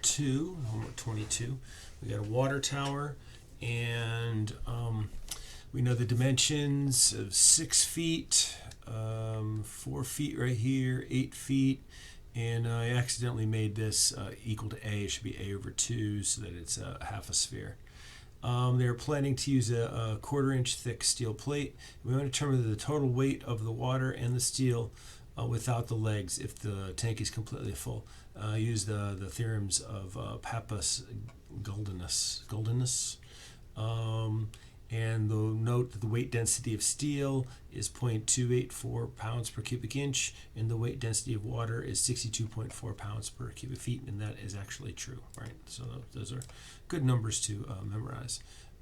2, homework 22. We got a water tower, and we know the dimensions of 6 feet, 4 feet right here, 8 feet, and I accidentally made this equal to A. It should be A over 2 so that it's half a sphere. They're planning to use a 1/4 inch thick steel plate. We want to determine the total weight of the water and the steel without the legs if the tank is completely full. Use the theorems of Pappus Guldinus. And they'll note that the weight density of steel is 0.284 pounds per cubic inch, and the weight density of water is 62.4 pounds per cubic feet, and that is actually true, right? So those are good numbers to memorize.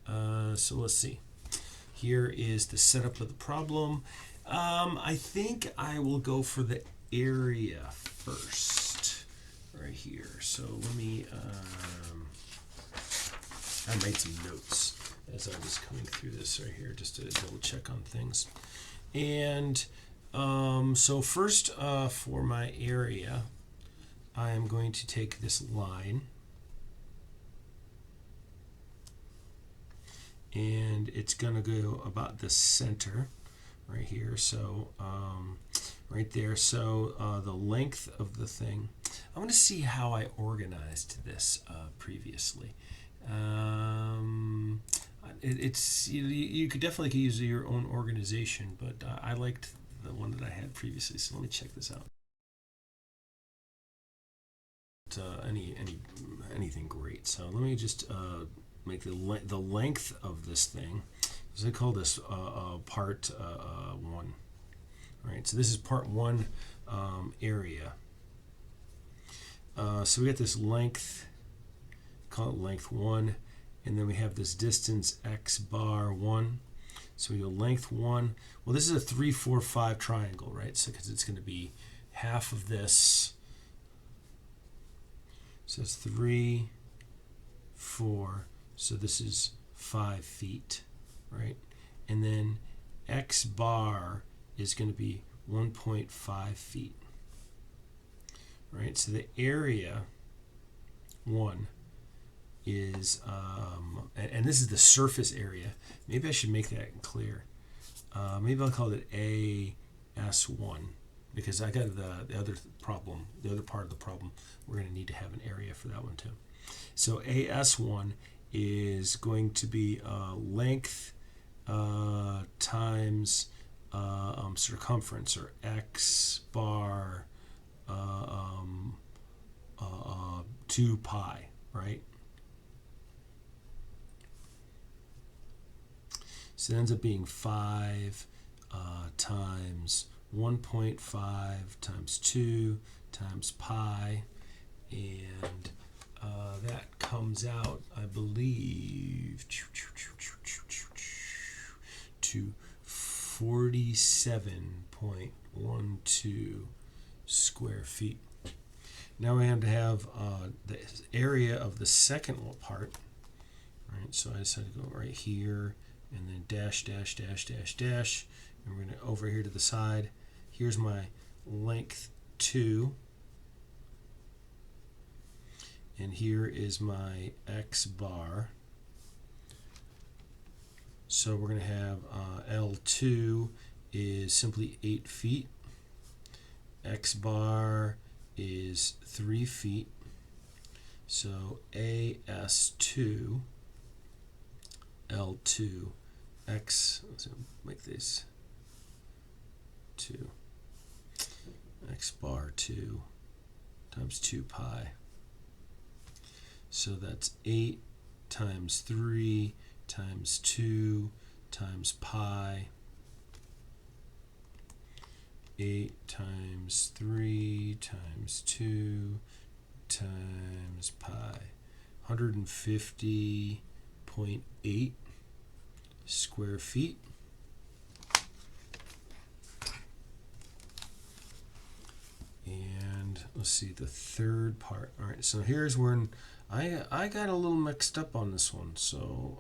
So let's see. Here is the setup of the problem. I think I will go for the area first, right here. So let me, I made some notes as I was coming through this right here, just to double check on things. And so first for my area, I am going to take this line, and it's going to go about the center right here. So right there. So the length of the thing, I want to see how I organized this previously. It's you could definitely use your own organization, but I liked the one that I had previously. So let me check this out. Anything great. So let me just make the length of this thing. So I call this part 1. Right. So this is part 1 area. So we got this length. Call it length 1, and then we have this distance x bar 1. So we go length 1. Well, this is a 3, 4, 5 triangle, right? So because it's going to be half of this. So it's 3, 4. So this is 5 feet, right? And then x bar is going to be 1.5 feet, right? So the area 1 is, and this is the surface area. Maybe I should make that clear. Maybe I'll call it AS1, because I got the other problem, the other part of the problem. We're going to need to have an area for that one too. So AS1 is going to be length times circumference, or x bar 2 pi, right? So it ends up being 5 times 1.5 times 2 times pi, and that comes out, I believe, to 47.12 square feet. Now we have to have the area of the second part, right? So I decided to go right here, and then dash, dash, dash, dash, dash, and we're going to over here to the side. Here's my length 2, and here is my x bar. So we're going to have L2 is simply 8 feet, x bar is 3 feet, so AS2 L2 x, let's make this 2, x bar 2 times 2 pi. So that's 8 times 3 times 2 times pi. 8 times 3 times 2 times pi. 150.8 square feet. And let's see the third part. All right, so here's where I got a little mixed up on this one. So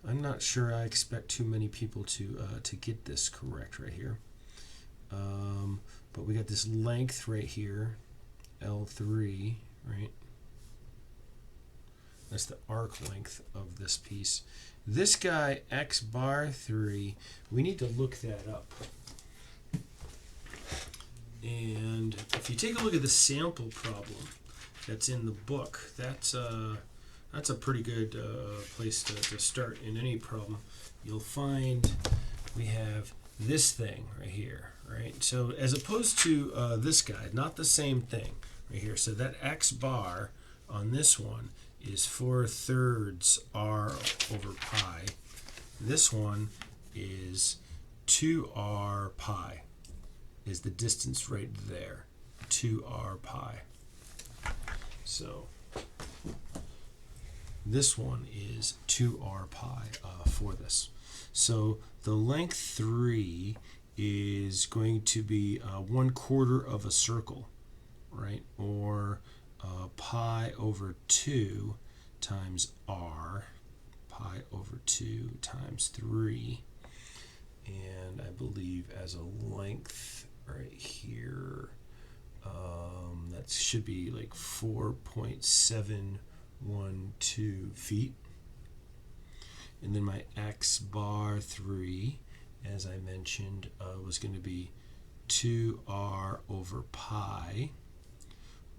I'm not sure I expect too many people to get this correct right here. But we got this length right here, L3, right? That's the arc length of this piece. This guy, x bar 3, we need to look that up. And if you take a look at the sample problem that's in the book, that's a pretty good place to start in any problem. You'll find we have this thing right here, right? So as opposed to this guy, not the same thing right here. So that x bar on this one is 4/3 r over pi. This one is 2r pi, is the distance right there, 2r pi. So this one is 2r pi for this. So the length 3 is going to be 1/4 of a circle, right? Or pi over 2 times r, pi over 2 times 3. And I believe as a length right here, that should be like 4.712 feet. And then my x bar 3, as I mentioned, was going to be 2r over pi,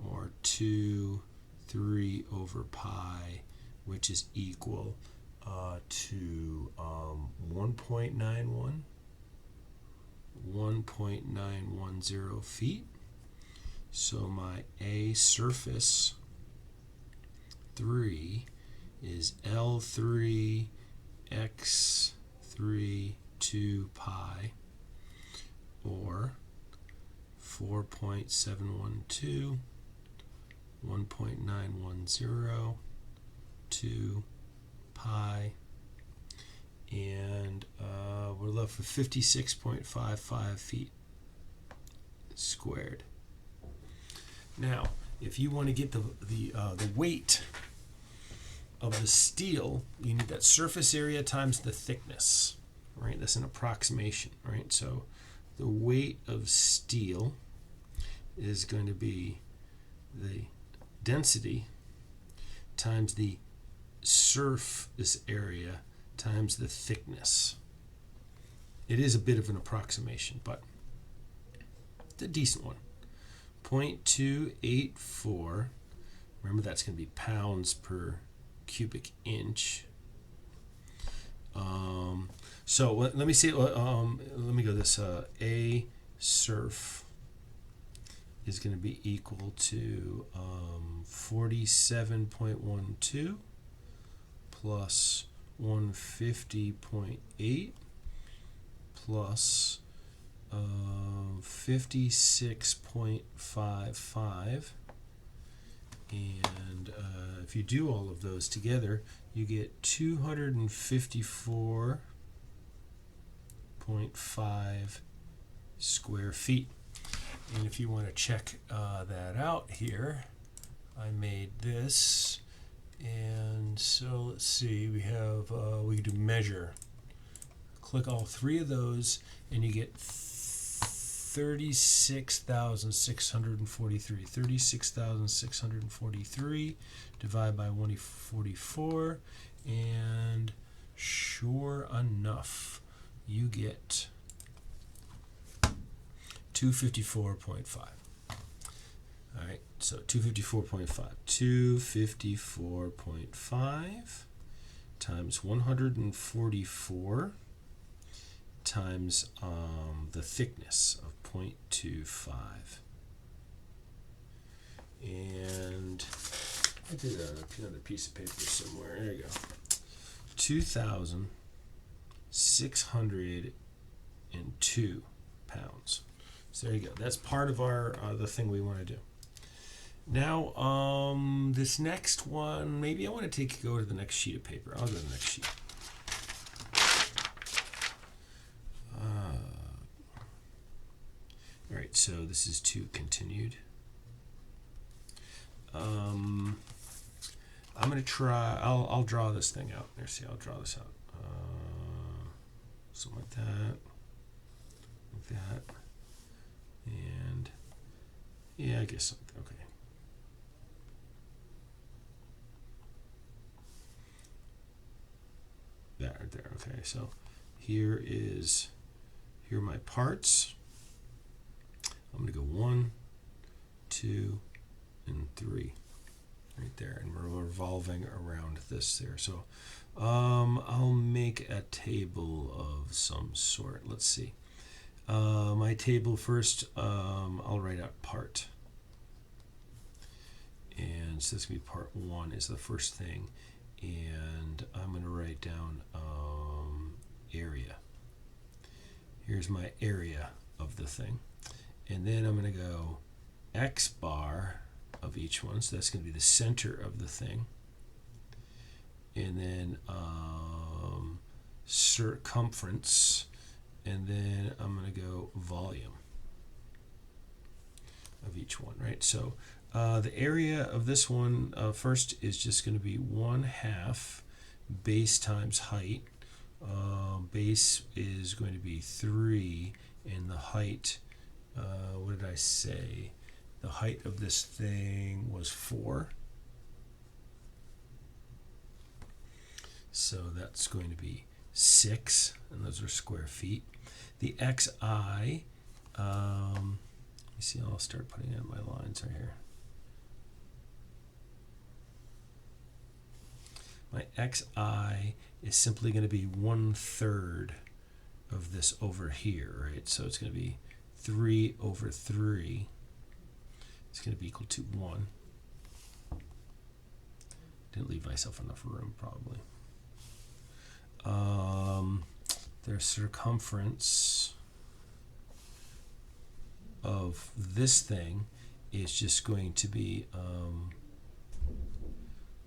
or 3 over pi, which is equal to 1.910 feet. So my A surface 3 is L3 x3 2 pi, or 4.712 1.910 2 pi, and we're left with 56.55 feet squared. Now, if you want to get the weight of the steel, you need that surface area times the thickness, right? That's an approximation, right? So the weight of steel is going to be the density times the surface area times the thickness. It is a bit of an approximation, but it's a decent one. 0.284. Remember, that's going to be pounds per cubic inch. So let me see. Let me go this. A surf is going to be equal to 47.12 plus 150.8 plus 56.55, and if you do all of those together, you get 254.5 square feet. And if you want to check that out here, I made this, and so let's see, we have we can do measure. Click all three of those, and you get 36,643. 36,643 divided by 144, and sure enough, you get 254.5. All right, so 254.5. 254.5 times 144 times the thickness of 0.25. And I did another piece of paper somewhere. There you go. 2,602 pounds. So there you go. That's part of our the thing we want to do. Now, this next one, maybe I want to go to the next sheet of paper. I'll go to the next sheet. All right, so this is 2 continued. I'm going to try, I'll draw this thing out. There, see, I'll draw this out. Something like that. Like that. And, yeah, I guess, okay. right there. Okay, so here are my parts. I'm going to go 1, 2, and 3 right there, and we're revolving around this there. So I'll make a table of some sort. Let's see. My table first, I'll write out part. And so this is going to be part 1 is the first thing. And I'm going to write down area. Here's my area of the thing. And then I'm going to go X bar of each one. So that's going to be the center of the thing. And then circumference. And then I'm going to go volume of each one, right? So the area of this one first is just going to be 1/2 base times height. Base is going to be 3, and the height, what did I say? The height of this thing was 4. So that's going to be 6, and those are square feet. The xi, let me see, I'll start putting in my lines right here. My xi is simply going to be 1/3 of this over here, right? So it's going to be 3 over 3. It's going to be equal to 1. Didn't leave myself enough room, probably. Their circumference of this thing is just going to be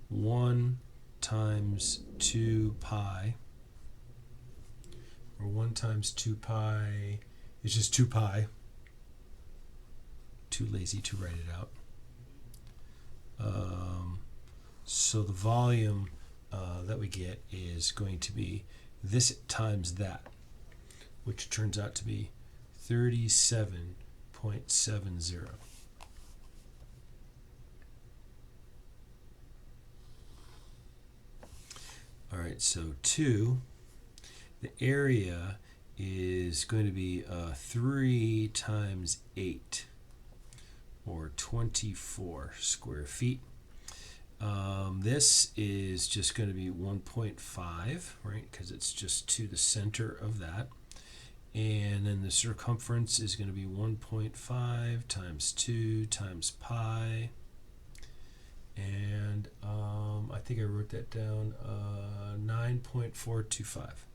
1 times 2 pi, or 1 times 2 pi is just 2 pi. Too lazy to write it out. So the volume that we get is going to be this times that, which turns out to be 37.70. All right, so 2, the area is going to be 3 times 8, or 24 square feet. This is just going to be 1.5, right, because it's just to the center of that. And then the circumference is going to be 1.5 times 2 times pi. And I think I wrote that down, 9.425.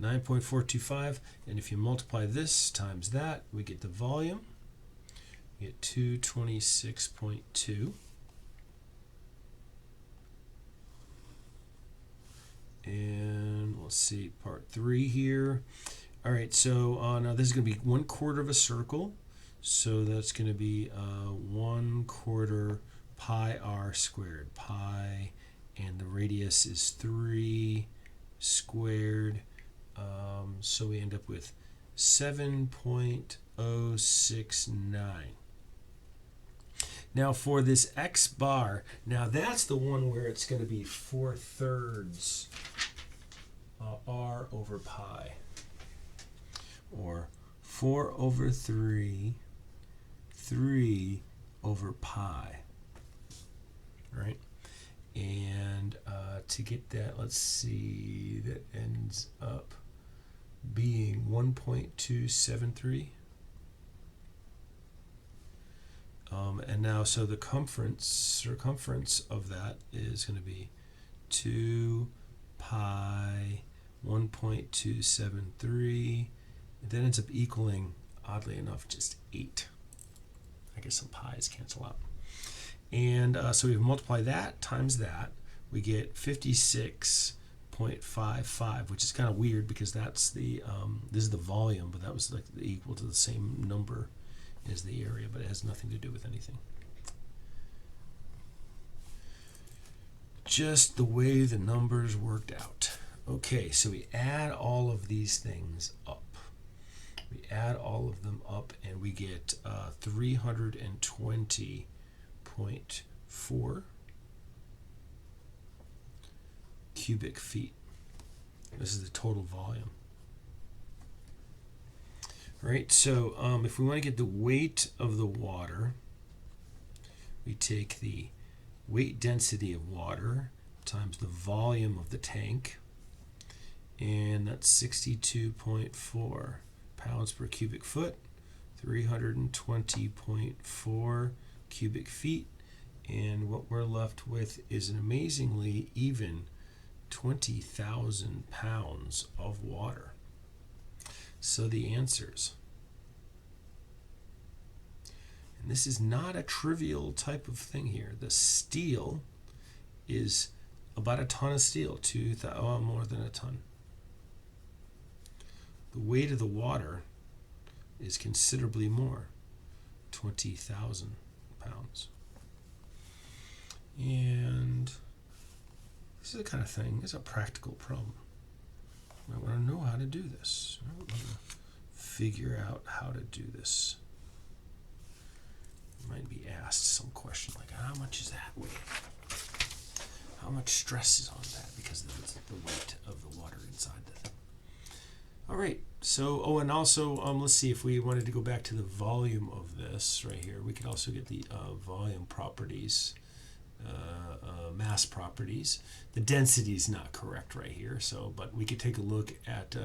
9.425, and if you multiply this times that, we get the volume. We get 226.2. And let's see, part 3 here. All right, so now this is going to be 1/4 of a circle. So that's going to be 1/4 pi r squared. Pi, and the radius is 3 squared. So we end up with 7.069. Now for this x bar, now that's the one where it's going to be 4/3 r over pi, or 4 over 3 over pi, right? And to get that, let's see, that ends up being 1.273. And now, so the circumference of that is going to be 2 pi 1.273. That ends up equaling, oddly enough, just 8. I guess some pi's cancel out. And so we multiply that times that, we get 56.55, which is kind of weird because that's the this is the volume, but that was like equal to the same number as the area, but it has nothing to do with anything. Just the way the numbers worked out. Okay, so we add all of these things up. We add all of them up, and we get 320.4. cubic feet. This is the total volume. All right, so if we want to get the weight of the water, we take the weight density of water times the volume of the tank, and that's 62.4 pounds per cubic foot, 320.4 cubic feet, and what we're left with is an amazingly even 20,000 pounds of water. So the answers. And this is not a trivial type of thing here. The steel is about a ton of steel, more than a ton. The weight of the water is considerably more, 20,000 pounds. And this is the kind of thing, it's a practical problem. I want to know how to do this. I want to figure out how to do this. You might be asked some question like, how much is that weight? How much stress is on that because of the weight of the water inside the thing? All right, so, and also, let's see, if we wanted to go back to the volume of this right here, we could also get the volume properties, mass properties. The density is not correct right here, so, but we could take a look at,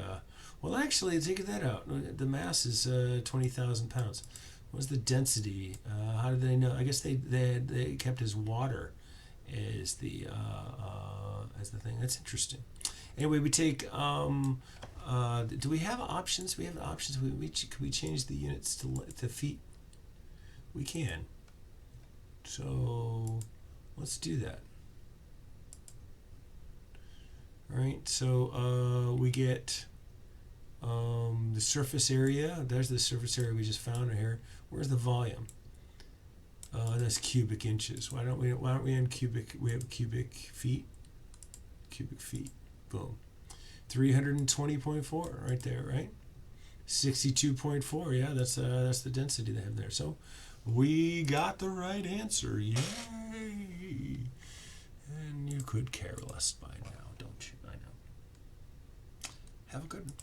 well, actually, take that out. The mass is 20,000 pounds. What's the density? How do they know? I guess they kept as water as the thing. That's interesting. Anyway, we take, do we have options? We have options. Could we change the units to feet? We can. So let's do that. All right, so we get the surface area. There's the surface area we just found right here. Where's the volume? That's cubic inches. Why aren't we in cubic? We have cubic feet. Cubic feet. Boom. 320.4 right there, right? 62.4. Yeah, that's the density they have there. So we got the right answer. Yay! And you could care less by now, don't you? I know. Have a good one.